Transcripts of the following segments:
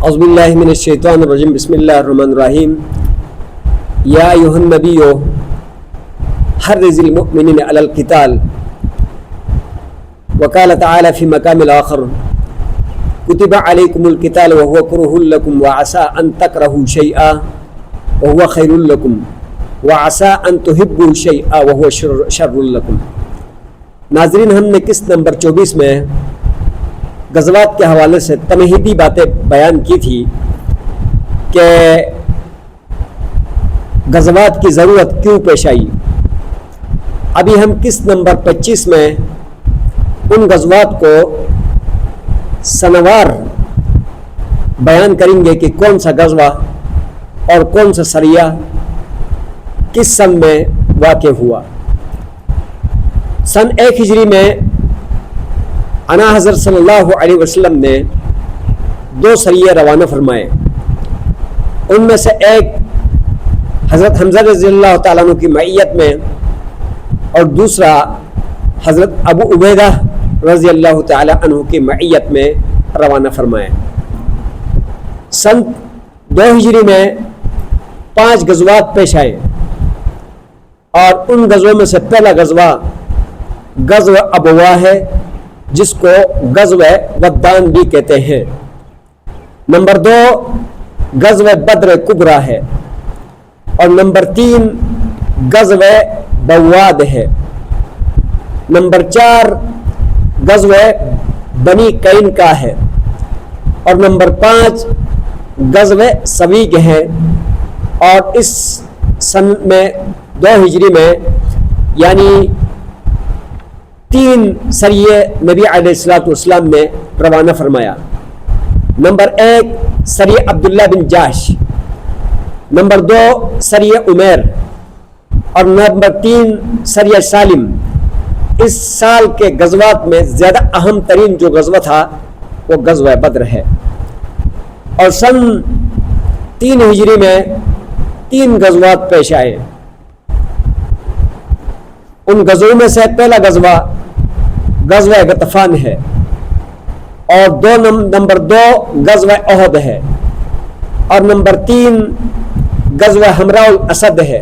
أعوذ بالله من الشيطان الرجيم بسم الله الرحمن الرحيم يا أيها النبي حرض المؤمنين على القتال وقال تعالى في مقام الآخر كتب عليكم القتال وهو كره لكم وعسى أن تكرهوا شيئا وهو خير لكم وعسى أن تحبوا شيئا وهو شر لكم. ناظرین، ہم نے قسط نمبر 24 میں غزوات کے حوالے سے تمہیدی باتیں بیان کی تھی کہ غزوات کی ضرورت کیوں پیش آئی. ابھی ہم قسط نمبر 25 میں ان غزوات کو سنوار بیان کریں گے کہ کون سا غزوہ اور کون سا سریہ کس سن میں واقع ہوا. سن 1 ہجری میں انا حضرت صلی اللہ علیہ وسلم نے 2 سریے روانہ فرمائے. ان میں سے ایک حضرت حمزہ رضی اللہ تعالیٰ عنہ کی معیت میں اور دوسرا حضرت ابو عبیدہ رضی اللہ تعالیٰ عنہ کی معیت میں روانہ فرمائے. سن 2 ہجری میں 5 غزوات پیش آئے اور ان غزووں میں سے پہلا غزوہ غزوہ ابواء ہے، جس کو غزوہ ودان بھی کہتے ہیں. نمبر 2 غزوہ بدر کبریٰ ہے اور نمبر 3 غزوہ بواد ہے. نمبر 4 غزوہ بنی قینقاع ہے اور نمبر 5 غزوہ سویق ہے. اور اس سن میں 2 ہجری میں یعنی 3 سریے نبی علیہ الصلوۃ والسلام نے روانہ فرمایا. نمبر 1 سریہ عبداللہ بن جاش، نمبر 2 سریہ عمیر اور نمبر 3 سریہ سالم. اس سال کے غزوات میں زیادہ اہم ترین جو غزوہ تھا وہ غزوہ بدر ہے. اور سن 3 ہجری میں 3 غزوات پیش آئے. ان غزووں میں سے پہلا غزوہ غزوہ غطفان ہے اور نمبر 2 غزوہ احد ہے اور نمبر 3 غزوہ حمراء الاسد ہے.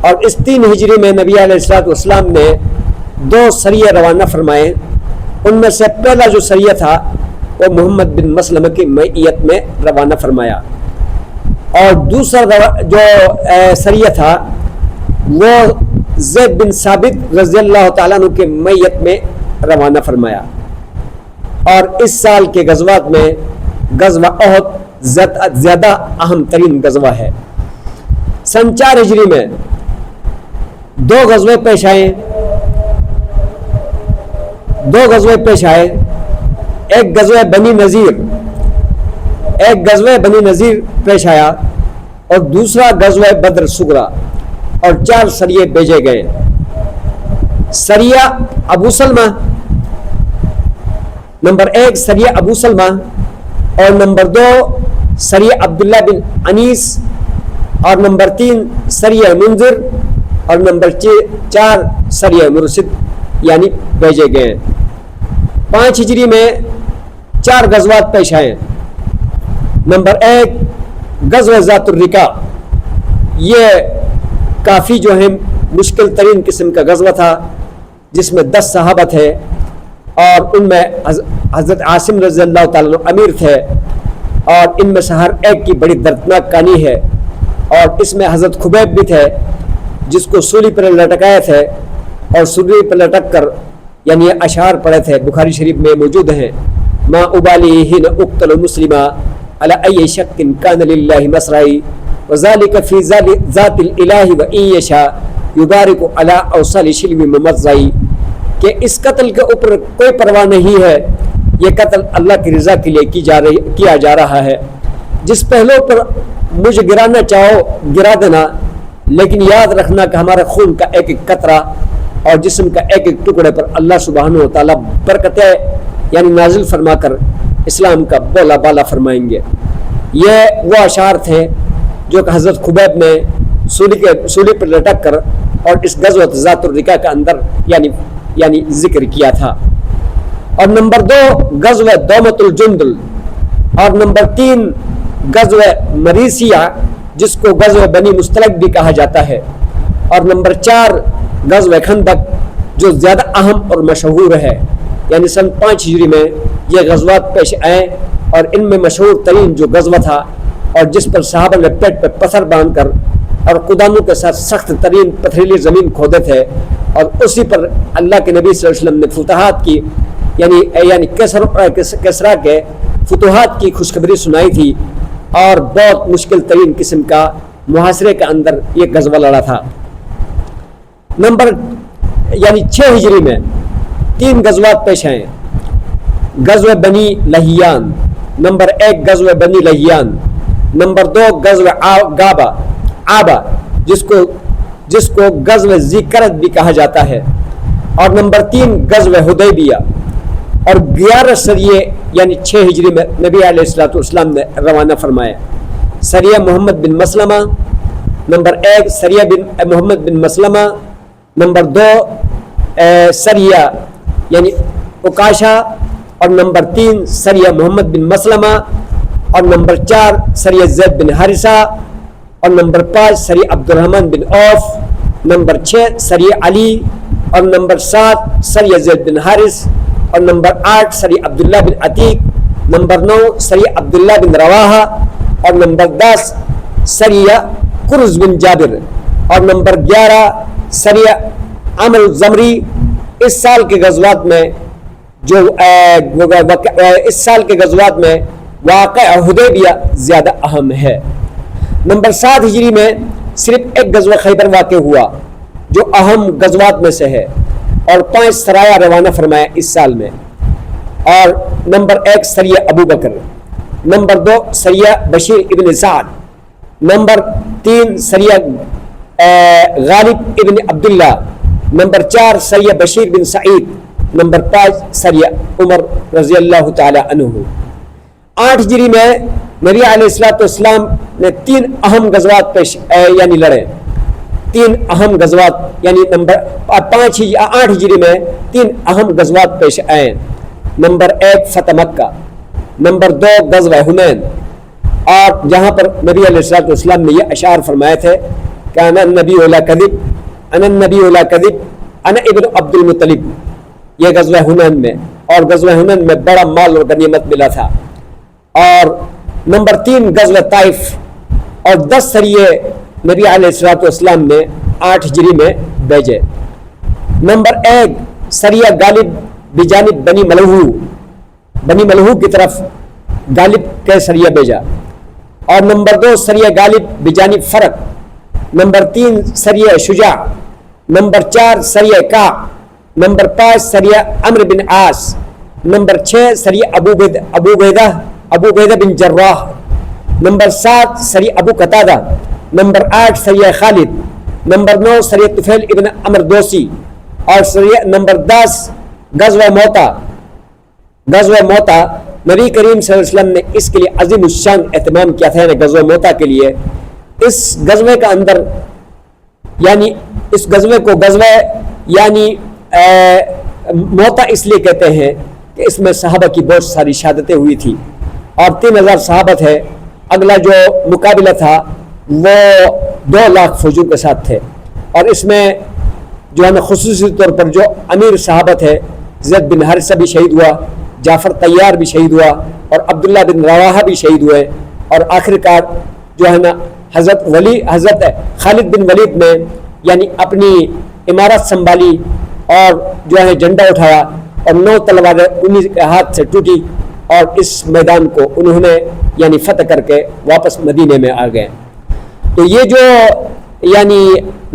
اور اس 3 ہجری میں نبی علیہ الصلوۃ والسلام نے 2 سریے روانہ فرمائے. ان میں سے پہلا جو سریہ تھا وہ محمد بن مسلمہ کی معیت میں روانہ فرمایا اور دوسرا جو سریہ تھا وہ زید بن ثابت رضی اللہ تعالیٰ عنہ کے معیت میں روانہ فرمایا. اور اس سال کے غزوات میں غزوہ احد زیادہ اہم ترین غزوہ ہے. سن 4 ہجری میں 2 غزوے پیش آئے. ایک غزوہ بنی نذیر پیش آیا اور دوسرا غزوہ بدر صغریٰ اور 4 سریے بھیجے گئے. سریہ ابو سلمہ، نمبر 1 سریہ ابو سلمہ اور نمبر 2 سریہ عبداللہ بن انیس اور نمبر 3 سریہ منذر اور نمبر 4 سریہ مرشد یعنی بھیجے گئے. 5 ہجری میں 4 غزوات پیش آئے. نمبر 1 غزوہ ذات الرقاع، یہ کافی جو ہے مشکل ترین قسم کا غزوہ تھا جس میں 10 صحابہ تھے اور ان میں حضرت عاصم رضی اللہ تعالیٰ عنہ امیر تھے اور ان میں سے ہر ایک کی بڑی دردناک کہانی ہے. اور اس میں حضرت خبیب بھی تھے جس کو سولی پر لٹکائے تھے اور سولی پر لٹک کر یعنی اشعار پڑھے تھے، بخاری شریف میں موجود ہیں. ما ابالی حین اقتل مسلما علی ای شک کان للہ مسرعی وذالک فی ذات الالہ و ان یشاء یبارک علی اوصال شلم ممزعی، کہ اس قتل کے اوپر کوئی پرواہ نہیں ہے، یہ قتل اللہ کی رضا کے لیے کیا جا رہا ہے. جس پہلو پر مجھے گرانا چاہو گرا دینا، لیکن یاد رکھنا کہ ہمارے خون کا ایک ایک قطرہ اور جسم کا ایک ایک ٹکڑے پر اللہ سبحانہ و تعالیٰ برکتیں یعنی نازل فرما کر اسلام کا بولا بالا فرمائیں گے. یہ وہ اشعار تھے جو کہ حضرت خبیب نے سولی پر لٹک کر اور اس غزوہ ذات الرقاع کے اندر یعنی ذکر کیا تھا. اور نمبر 2 غزوہ دومۃ الجندل اور نمبر 3 غزوہ مریسیہ جس کو غزوہ بنی مستلق بھی کہا جاتا ہے، اور نمبر 4 غزوہ خندق جو زیادہ اہم اور مشہور ہے، یعنی سن 5 ہجری میں یہ غزوات پیش آئے، اور ان میں مشہور ترین جو غزوہ تھا اور جس پر صحابہ نے پیٹ پہ پتھر باندھ کر اور قداموں کے ساتھ سخت ترین پتھریلی زمین کھودے تھے، اور اسی پر اللہ کے نبی صلی اللہ علیہ وسلم نے فتوحات کی یعنی کسرا کے فتوحات کی خوشخبری سنائی تھی، اور بہت مشکل ترین قسم کا محاصرے کے اندر یہ غزوہ لڑا تھا۔ نمبر 6 ہجری میں 3 غزوات پیش آئے۔ غزوہ بنی لہیان، نمبر 1 غزوہ بنی لہیان، نمبر 2 غزوہ آبا جس کو غزوہ ذی کرد بھی کہا جاتا ہے، اور نمبر 3 غزوہ حدیبیہ، اور 11 سریے 6 ہجری میں نبی علیہ الصلوۃ والسلام نے روانہ فرمائے۔ سریہ محمد بن مسلمہ، نمبر 1 سریہ محمد بن مسلمہ، نمبر 2 سریہ عکاشہ، اور نمبر 3 سریہ محمد بن مسلمہ، اور نمبر 4 سریہ زید بن حارثہ، اور نمبر 5 سریہ عبد الرحمن بن عوف، نمبر 6 سریہ علی، اور نمبر 7 سریہ زید بن حارث، اور نمبر 8 سریہ عبداللہ بن عتیق، نمبر 9 سریہ عبداللہ بن رواحہ، اور نمبر 10 سریہ قرز بن جابر، اور نمبر 11 سریہ عمر الزمری۔ اس سال کے غزوات میں واقع حدیبیہ زیادہ اہم ہے۔ نمبر 7 ہجری میں صرف ایک غزوہ خیبر واقع ہوا جو اہم غزوات میں سے ہے، اور 5 سرایا روانہ فرمایا اس سال میں، اور نمبر 1 سریہ ابو بکر، نمبر 2 سریہ بشیر ابن سعد، نمبر 3 سریہ غالب ابن عبداللہ، نمبر 4 سریہ بشیر بن سعید، نمبر 5 سریہ عمر رضی اللہ تعالی عنہ۔ 8 ہجری میں نبی علیہ الصلوۃ والسلام نے 3 اہم غزوات لڑے، 3 اہم غزوات نمبر 8 ہجری میں 3 اہم غزوات پیش آئے۔ نمبر 1 فتح مکہ، نمبر 2 غزوہ حنین، اور جہاں پر نبی علیہ الصلوۃ والسلام نے یہ اشعار فرمائے تھے کہ انا النبی لا کذب، انا النبی لا کذب، انا ابن عبد المطلب، یہ غزوہ حنین میں، اور غزوہ حنین میں بڑا مال اور غنیمت ملا تھا۔ اور نمبر 3 غزوہ طائف، اور 10 سریے نبی علیہ الصلوۃ والسلام نے 8 ہجری میں بھیجے۔ نمبر 1 سریہ غالب بجانب بنی ملہو کی طرف غالب کے سریہ بھیجا، اور نمبر 2 سریہ غالب بجانب فرق، نمبر 3 سریہ شجاع، نمبر 4 سریہ کا، نمبر 5 سریہ عمرو بن عاص، نمبر 6 سریہ ابو بیدہ بن جراح، نمبر 7 سریہ ابو قتادہ، نمبر 8 سریہ خالد، نمبر 9 سریہ طفیل ابن عمر دوسی، اور نمبر 10 غزوہ موتا۔ نبی کریم صلی اللہ علیہ وسلم نے اس کے لیے عظیم الشان اہتمام کیا تھا، غزوہ موتا کے لیے۔ اس غزوے کا اندر اس غزوے کو موتا اس لیے کہتے ہیں کہ اس میں صحابہ کی بہت ساری شہادتیں ہوئی تھی، اور 3000 صحابہ تھے۔ اگلا جو مقابلہ تھا وہ 2 لاکھ فوجوں کے ساتھ تھے، اور اس میں خصوصی طور پر جو امیر صحابہ تھے، زید بن حارثہ بھی شہید ہوا، جعفر طیار بھی شہید ہوا، اور عبداللہ بن رواحہ بھی شہید ہوئے، اور آخر کار حضرت خالد بن ولید نے اپنی عمارت سنبھالی اور جھنڈا اٹھایا، اور 9 تلواریں انہی کے ہاتھ سے ٹوٹی، اور اس میدان کو انہوں نے فتح کر کے واپس مدینے میں آ گئے۔ تو یہ جو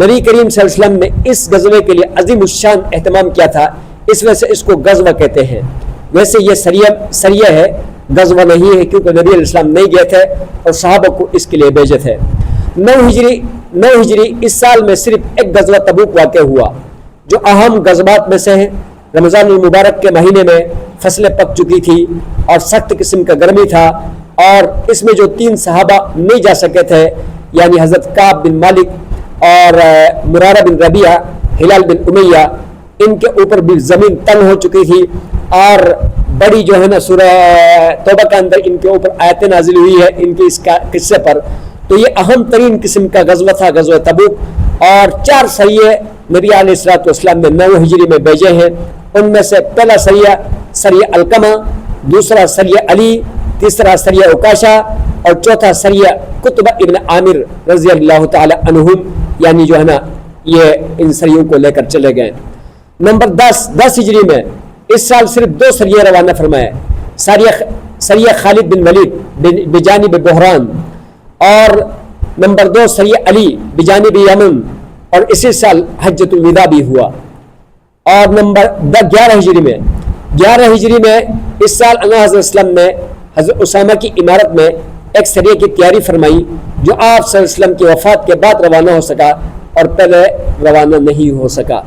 نبی کریم صلی اللہ علیہ وسلم نے اس غزوے کے لیے عظیم الشان اہتمام کیا تھا، اس وجہ سے اس کو غزوہ کہتے ہیں۔ ویسے یہ سریہ ہے، غزوہ نہیں ہے، کیونکہ نبی علیہ السلام نہیں گئے تھے اور صحابہ کو اس کے لیے بھیجے تھے۔ 9 ہجری اس سال میں صرف ایک غزوہ تبوک واقع ہوا جو اہم غزوات میں سے ہے۔ رمضان المبارک کے مہینے میں فصلیں پک چکی تھی اور سخت قسم کا گرمی تھا، اور اس میں جو 3 صحابہ نہیں جا سکے تھے، حضرت کعب بن مالک اور مرارہ بن ربیعہ، ہلال بن امیہ، ان کے اوپر بھی زمین تنگ ہو چکی تھی، اور بڑی جو ہے نا سورہ توبہ کے اندر ان کے اوپر آیتیں نازل ہوئی ہے ان کے اس قصے پر. تو یہ اہم ترین قسم کا غزوہ تھا غزوہ تبوک. اور 4 سریے نبی علیہ الصلوۃ والسلام نے 9 ہجری میں بھیجے ہیں. ان میں سے پہلا سریہ سریہ القمہ، دوسرا سریہ علی، تیسرا سریہ عکاشہ اور چوتھا سریہ قطبہ ابن عامر رضی اللہ تعالی عنہم، یعنی جو ہے نا یہ ان سریوں کو لے کر چلے گئے. نمبر 10 ہجری میں اس سال صرف 2 سریے روانہ فرمائے. سریہ خالد بن ولید بجانب بحران، اور نمبر 2 سریہ علی بجانب یمن، اور اسی سال حجۃ الوداع بھی ہوا. اور نمبر 11 ہجری میں اس سال اللہ حضرت وسلم نے حضرت اسامہ کی عمارت میں ایک سریے کی تیاری فرمائی جو آپ صلی اللہ علیہ وسلم کی وفات کے بعد روانہ ہو سکا اور پہلے روانہ نہیں ہو سکا.